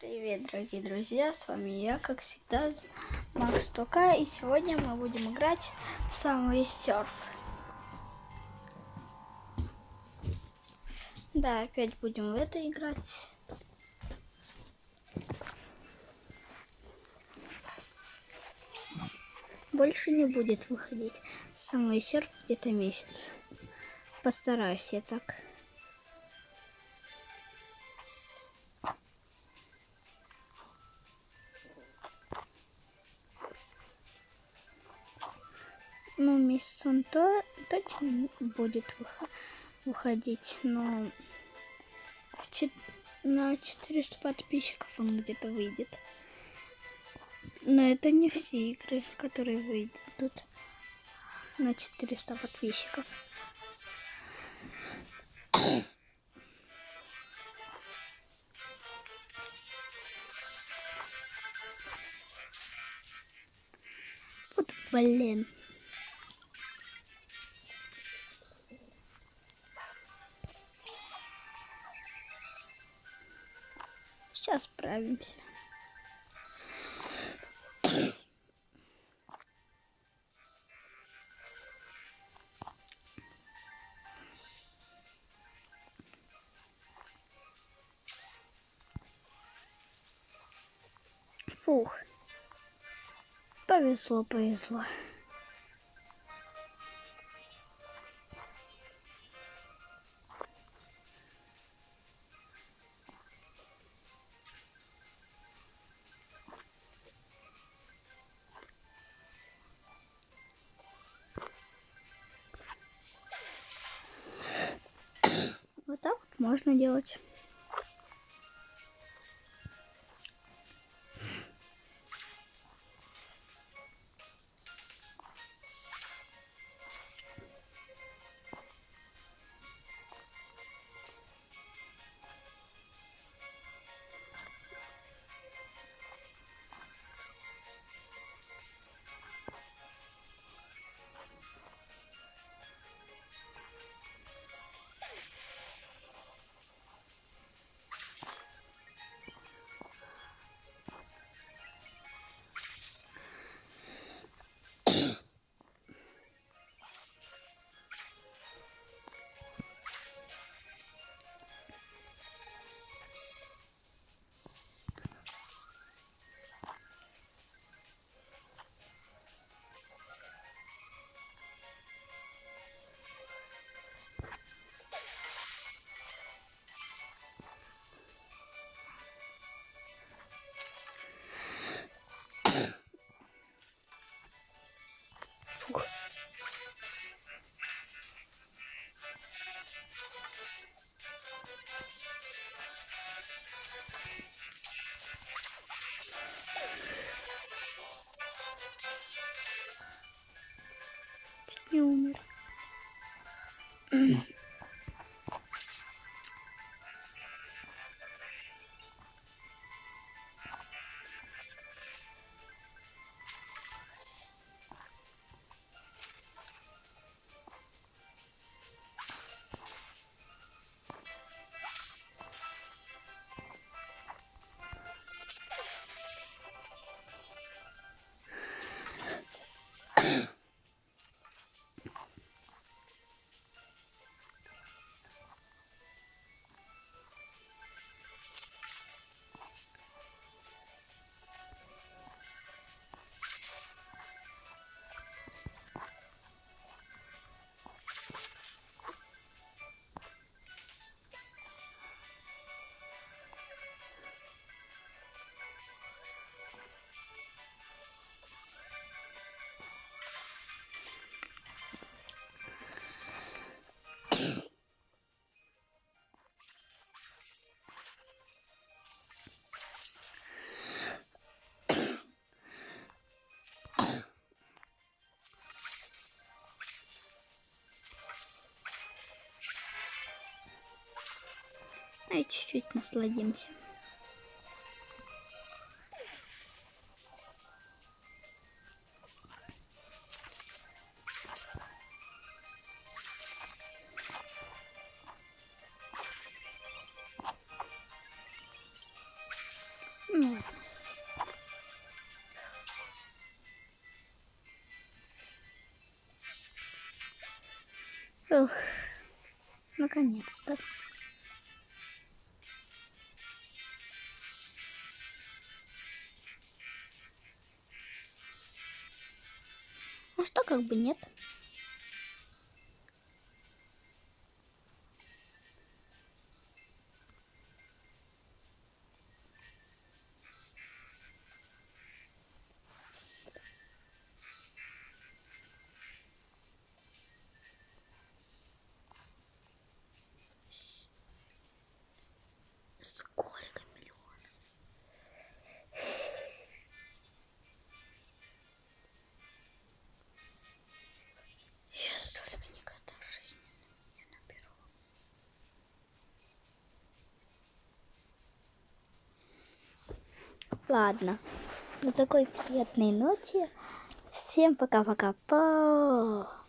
Привет, дорогие друзья, с вами я, как всегда, Макс Тока, и сегодня мы будем играть в Subway Surf. Да, опять будем в это играть. Больше не будет выходить Subway Surf где-то месяц. Постараюсь я так. Ну, месяц он точно будет выходить, но на 400 подписчиков он где-то выйдет. Но это не все игры, которые выйдут на 400 подписчиков. Вот блин. Сейчас справимся. Фух. Повезло. Вот так вот можно делать. Фух. Чуть не умер. И чуть-чуть насладимся. Ну ладно. Ух, наконец-то. А что как бы нет? Сколько миллионов? Я столько никогда в жизни не наберу. Ладно, на такой приятной ноте всем пока-пока.